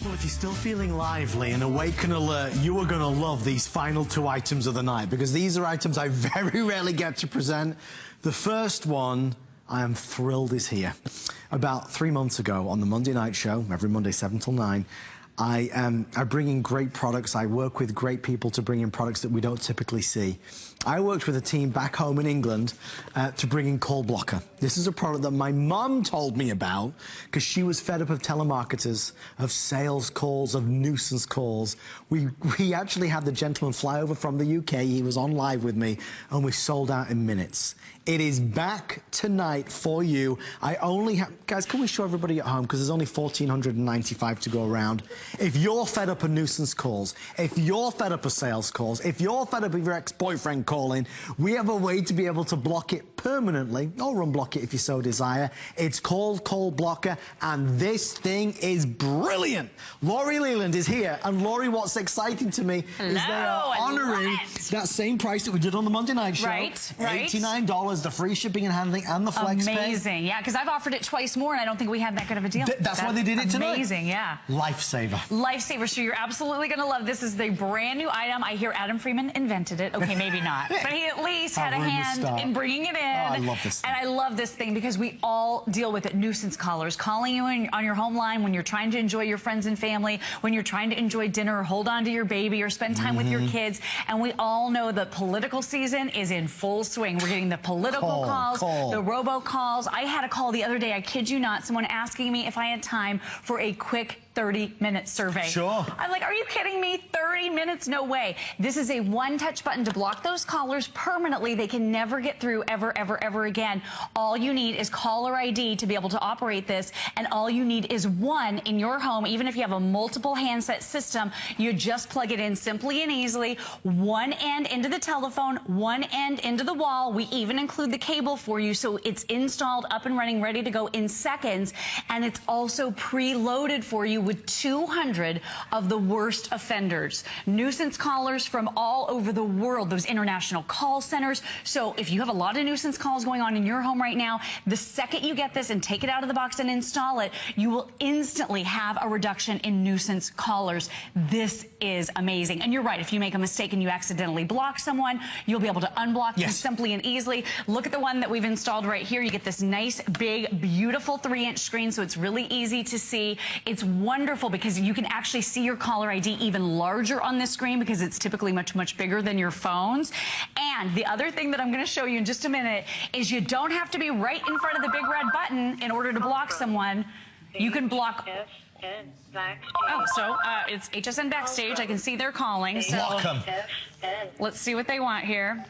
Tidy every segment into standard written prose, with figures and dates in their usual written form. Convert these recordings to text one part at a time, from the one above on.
Well, if you're still feeling lively and awake and alert, you are going to love these final 2 items of the night, because these are items I very rarely get to present. The first one, I am thrilled, is here. About 3 months ago on the Monday night show, every Monday 7 till 9, I bring in great products. I work with great people to bring in products that we don't typically see. I worked with a team back home in England to bring in Call Blocker. This is a product that my mum told me about because she was fed up of telemarketers, of sales calls, of nuisance calls. We actually had the gentleman fly over from the UK. He was on live with me, and we sold out in minutes. It is back tonight for you. I only have... Guys, can we show everybody at home? Because there's only 1,495 to go around. If you're fed up of nuisance calls, if you're fed up of sales calls, if you're fed up of your ex-boyfriend calling, we have a way to be able to block it permanently, or unblock it if you so desire. It's called Call Blocker, and this thing is brilliant. Laurie Leland is here, and Laurie, what's exciting to me is they are honouring that same price that we did on the Monday night show. Right. $89, the free shipping and handling, and the flex pay. Amazing, yeah, because I've offered it twice more, and I don't think we had that good of a deal. That's why they did it tonight. Amazing, yeah. Lifesaver. Lifesaver, so you're absolutely going to love this. This is the brand new item. I hear Adam Freeman invented it. Okay, maybe not. But he at least had a hand in bringing it in. Oh, I love this thing. And I love this thing because we all deal with it. Nuisance callers calling you on your home line when you're trying to enjoy your friends and family, when you're trying to enjoy dinner or hold on to your baby or spend time with your kids. And we all know that political season is in full swing. We're getting the political calls, the robocalls. I had a call the other day, I kid you not, someone asking me if I had time for a quick 30-minute survey. Sure. I'm like, are you kidding me? 30 minutes? No way. This is a one-touch button to block those callers permanently. They can never get through ever, ever, ever again. All you need is caller ID to be able to operate this, and all you need is one in your home. Even if you have a multiple handset system, you just plug it in simply and easily. One end into the telephone, one end into the wall. We even include the cable for you, so it's installed, up and running, ready to go in seconds, and it's also preloaded for you with 200 of the worst offenders. Nuisance callers from all over the world, those international call centers. So if you have a lot of nuisance calls going on in your home right now, the second you get this and take it out of the box and install it, you will instantly have a reduction in nuisance callers. This is amazing. And you're right, if you make a mistake and you accidentally block someone, you'll be able to unblock them simply and easily. Look at the one that we've installed right here. You get this nice, big, beautiful 3-inch screen, so it's really easy to see. It's wonderful because you can actually see your caller ID even larger on this screen because it's typically much, much bigger than your phones. And the other thing that I'm going to show you in just a minute is you don't have to be right in front of the big red button in order to block someone. You can block... Oh, so it's HSN Backstage. I can see they're calling. So block them. Let's see what they want here.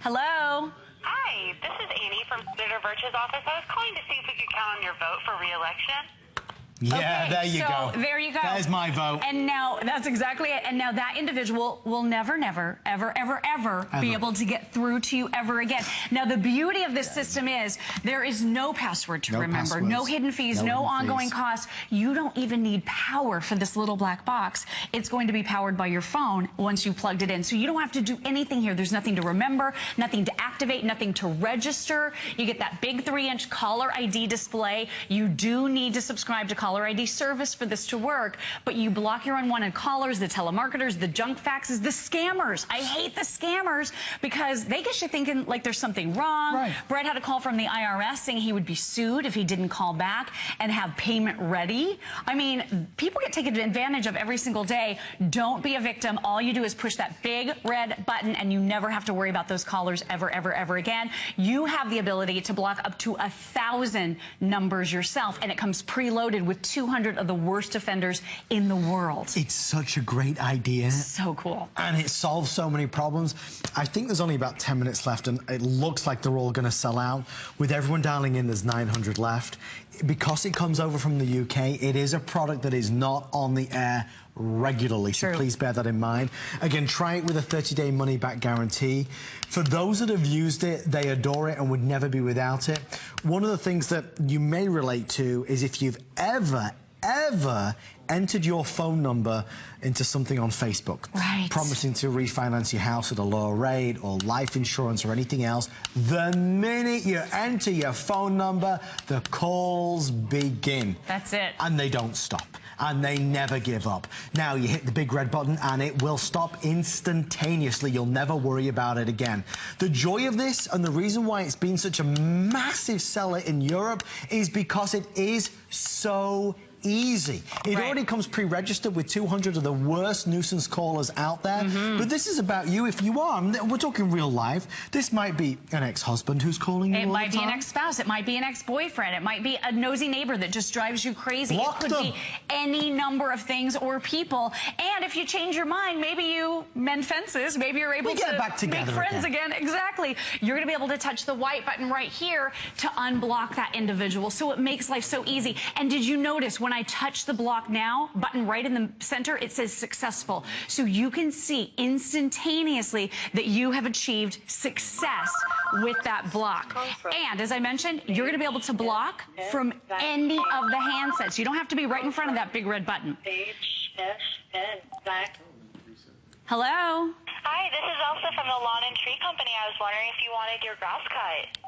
Hello? Hi, this is Amy from Senator Birch's office. I was calling to see if we could count on your vote for re-election. Yeah, okay, there you go. There you go. There's my vote. And now, that's exactly it. And now that individual will never, ever, ever be able to get through to you ever again. Now, the beauty of this system is there is no password to remember, no hidden fees, no ongoing costs. You don't even need power for this little black box. It's going to be powered by your phone once you plugged it in. So you don't have to do anything here. There's nothing to remember, nothing to activate, nothing to register. You get that big 3-inch caller ID display. You do need to subscribe to caller ID service for this to work, but you block your unwanted callers, the telemarketers, the junk faxes, the scammers. I hate the scammers because they get you thinking like there's something wrong. Right. Brett had a call from the IRS saying he would be sued if he didn't call back and have payment ready. I mean, people get taken advantage of every single day. Don't be a victim. All you do is push that big red button and you never have to worry about those callers ever, ever, ever again. You have the ability to block up to 1,000 numbers yourself, and it comes preloaded with 200 of the worst offenders in the world. It's such a great idea. So cool. And it solves so many problems. I think there's only about 10 minutes left, and it looks like they're all going to sell out. With everyone dialing in, there's 900 left. Because it comes over from the UK, it is a product that is not on the air regularly, so please bear that in mind. Again, try it with a 30-day money-back guarantee. For those that have used it, they adore it and would never be without it. One of the things that you may relate to is if you've ever entered your phone number into something on Facebook, promising to refinance your house at a lower rate or life insurance or anything else, the minute you enter your phone number, the calls begin. That's it. And they don't stop. And they never give up. Now you hit the big red button and it will stop instantaneously. You'll never worry about it again. The joy of this and the reason why it's been such a massive seller in Europe is because it is so easy. It already comes pre-registered with 200 of the worst nuisance callers out there. But this is about you if you are. We're talking real life. This might be an ex-husband who's calling you all the time. It might be an ex-spouse. It might be an ex-boyfriend. It might be a nosy neighbor that just drives you crazy. Block it could be any number of things or people. And if you change your mind, maybe you mend fences. Maybe you're able to back together make friends again. Exactly. You're going to be able to touch the white button right here to unblock that individual. So it makes life so easy. And did you notice when I touch the block now button right in the center, it says successful. So you can see instantaneously that you have achieved success with that block. And as I mentioned, you're going to be able to block from any of the handsets. You don't have to be right in front of that big red button. Hello? Hi, this is Elsa from the Lawn and Tree Company. I was wondering if you wanted your grass cut.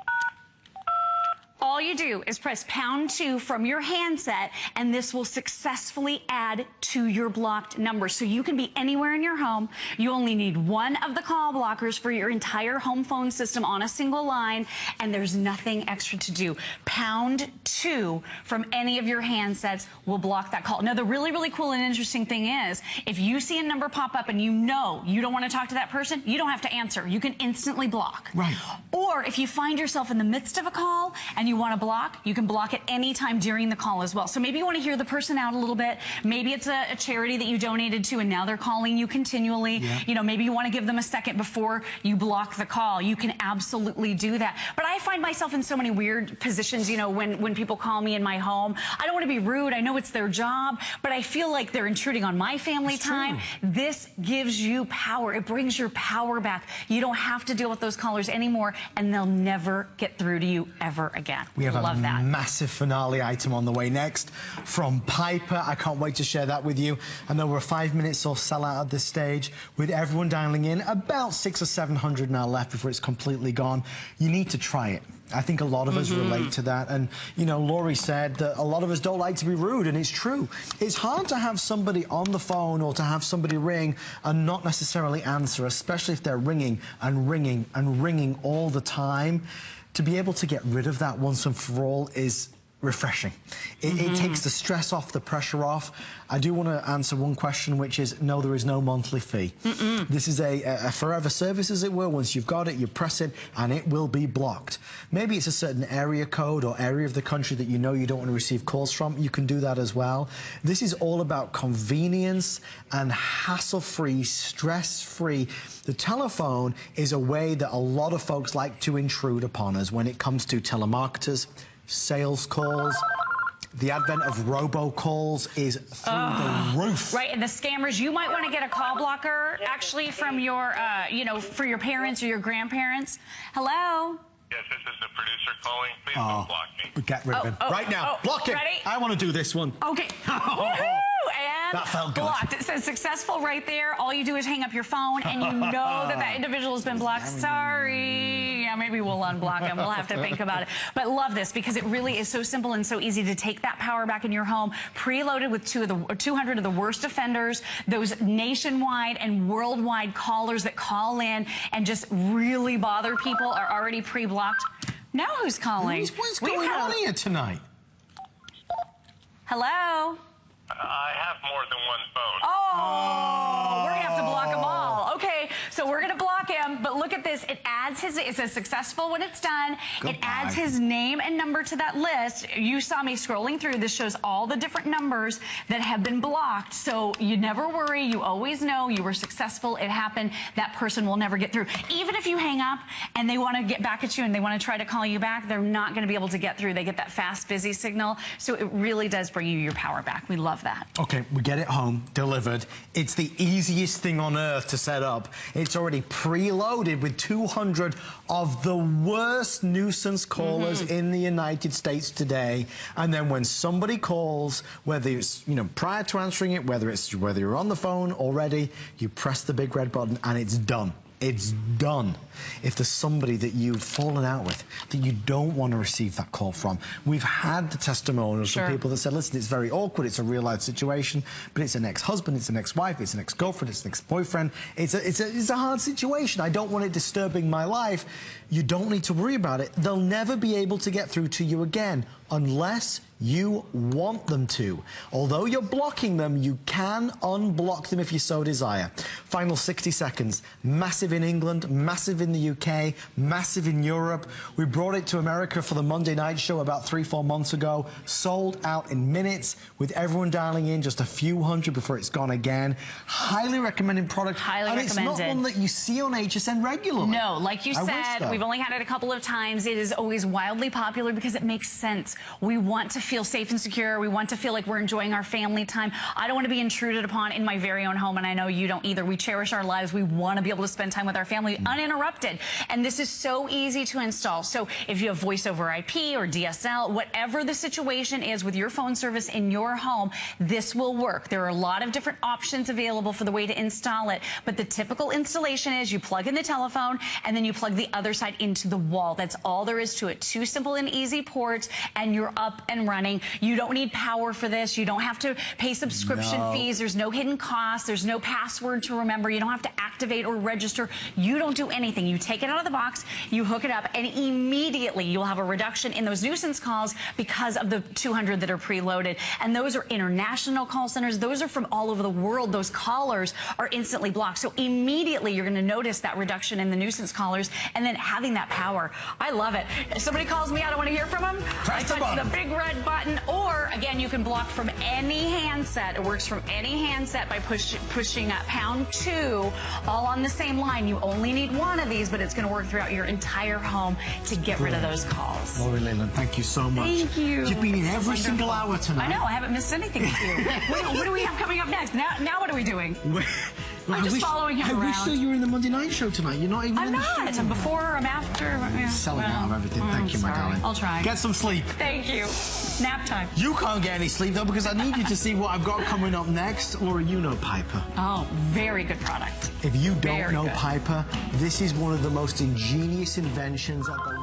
All you do is press #2 from your handset, and this will successfully add to your blocked number. So you can be anywhere in your home. You only need one of the call blockers for your entire home phone system on a single line, and there's nothing extra to do. #2 from any of your handsets will block that call. Now, the really, really cool and interesting thing is, if you see a number pop up and you know you don't want to talk to that person, you don't have to answer. You can instantly block. Right. Or if you find yourself in the midst of a call and you want to block, you can block at any time during the call as well. So maybe you want to hear the person out a little bit. Maybe it's a charity that you donated to and now they're calling you continually. You know, maybe you want to give them a second before you block the call. You can absolutely do that. But I find myself in so many weird positions, you know, when people call me in my home. I don't want to be rude. I know it's their job, but I feel like they're intruding on my family time. This gives you power. It brings your power back. You don't have to deal with those callers anymore, and they'll never get through to you ever again. We have Love a that. massive finale item on the way next from Piper. I can't wait to share that with you. I know we're 5 minutes or sell out at this stage with everyone dialing in. About 600 or 700 now left before it's completely gone. You need to try it. I think a lot of us relate to that. And, you know, Laurie said that a lot of us don't like to be rude, and it's true. It's hard to have somebody on the phone or to have somebody ring and not necessarily answer, especially if they're ringing and ringing and ringing all the time. To be able to get rid of that once and for all is refreshing. It takes the stress off, the pressure off. I do want to answer one question, which is, no, there is no monthly fee. This is a forever service, as it were. Once you've got it, you press it, and it will be blocked. Maybe it's a certain area code or area of the country that you know you don't want to receive calls from. You can do that as well. This is all about convenience and hassle-free, stress-free. The telephone is a way that a lot of folks like to intrude upon us when it comes to telemarketers, sales calls. The advent of robocalls is through the roof. Right, and the scammers, you might want to get a call blocker actually from your, you know, for your parents or your grandparents. Hello? Yes, this is the producer calling. Please don't block me. Get rid of him. Right now. Block him. Ready? I want to do this one. Okay. Woohoo! And that felt good. Blocked. It says successful right there. All you do is hang up your phone and you know that that individual has been blocked. Sorry. Yeah, maybe we'll unblock him. We'll have to think about it. But love this because it really is so simple and so easy to take that power back in your home, preloaded with 200 of the worst offenders, those nationwide and worldwide callers that call in and just really bother people are already pre-blocked. Now who's calling? What's going on here tonight? Hello? I have more than one phone. Oh, we're going to have to block them all. Okay, so we're going to block him, but look at this. It adds his, it says successful when it's done. Goodbye. It adds his name and number to that list. You saw me scrolling through. This shows all the different numbers that have been blocked. So you never worry. You always know you were successful. It happened. That person will never get through. Even if you hang up and they want to get back at you and they want to try to call you back, they're not going to be able to get through. They get that fast, busy signal. So it really does bring you your power back. We love that. Okay, we get it home, delivered. It's the easiest thing on earth to set up. It's already preloaded with 200 100 of the worst nuisance callers in the United States today. And then when somebody calls, whether it's, you know, prior to answering it, whether you're on the phone already, you press the big red button and it's done. It's done. If there's somebody that you've fallen out with, that you don't want to receive that call from. We've had the testimonials from people that said, listen, it's very awkward, it's a real life situation, but it's an ex-husband, it's an ex-wife, it's an ex-girlfriend, it's an ex-boyfriend. It's a hard situation. I don't want it disturbing my life. You don't need to worry about it. They'll never be able to get through to you again unless you want them to. Although you're blocking them, you can unblock them if you so desire. Final 60 seconds. Massive in England, massive in the UK, massive in Europe. We brought it to America for the Monday night show about 3-4 months ago. Sold out in minutes with everyone dialing in, just a few hundred before it's gone again. Highly recommended product. Highly and recommended. It's not one that you see on HSN regularly. No, like you said, we've only had it a couple of times. It is always wildly popular because it makes sense. We want to feel safe and secure. We want to feel like we're enjoying our family time. I don't want to be intruded upon in my very own home, and I know you don't either. We cherish our lives. We want to be able to spend time with our family uninterrupted. And this is so easy to install. So if you have voice over IP or DSL, whatever the situation is with your phone service in your home, this will work. There are a lot of different options available for the way to install it, but the typical installation is you plug in the telephone and then you plug the other side into the wall. That's all there is to it. 2 simple and easy ports, and you're up and running. You don't need power for this. You don't have to pay subscription fees. There's no hidden costs. There's no password to remember. You don't have to activate or register. You don't do anything. You take it out of the box, you hook it up, and immediately you'll have a reduction in those nuisance calls because of the 200 that are preloaded. And those are international call centers. Those are from all over the world. Those callers are instantly blocked. So immediately you're going to notice that reduction in the nuisance callers, and then having that power. I love it. If somebody calls me, I don't want to hear from them. I touch the big red button, or again, you can block from any handset. It works from any handset by pushing #2, all on the same line. You only need one of these, but it's going to work throughout your entire home to get rid of those calls. Lori Leland, thank you so much. Thank you. You've been in every single hour tonight. I know. I haven't missed anything with you. What do we have coming up next? Now what are we doing? I'm just following him around. I wish that you were in the Monday night show tonight. You're not even I'm in the not. show. I'm before, I'm after. Yeah. Selling out of everything. Thank you, my darling. I'll try. Get some sleep. Thank you. Nap time. You can't get any sleep, though, because I need you to see what I've got coming up next. Laura, you know Piper. Oh, very good product. If you don't know Piper, this is one of the most ingenious inventions at the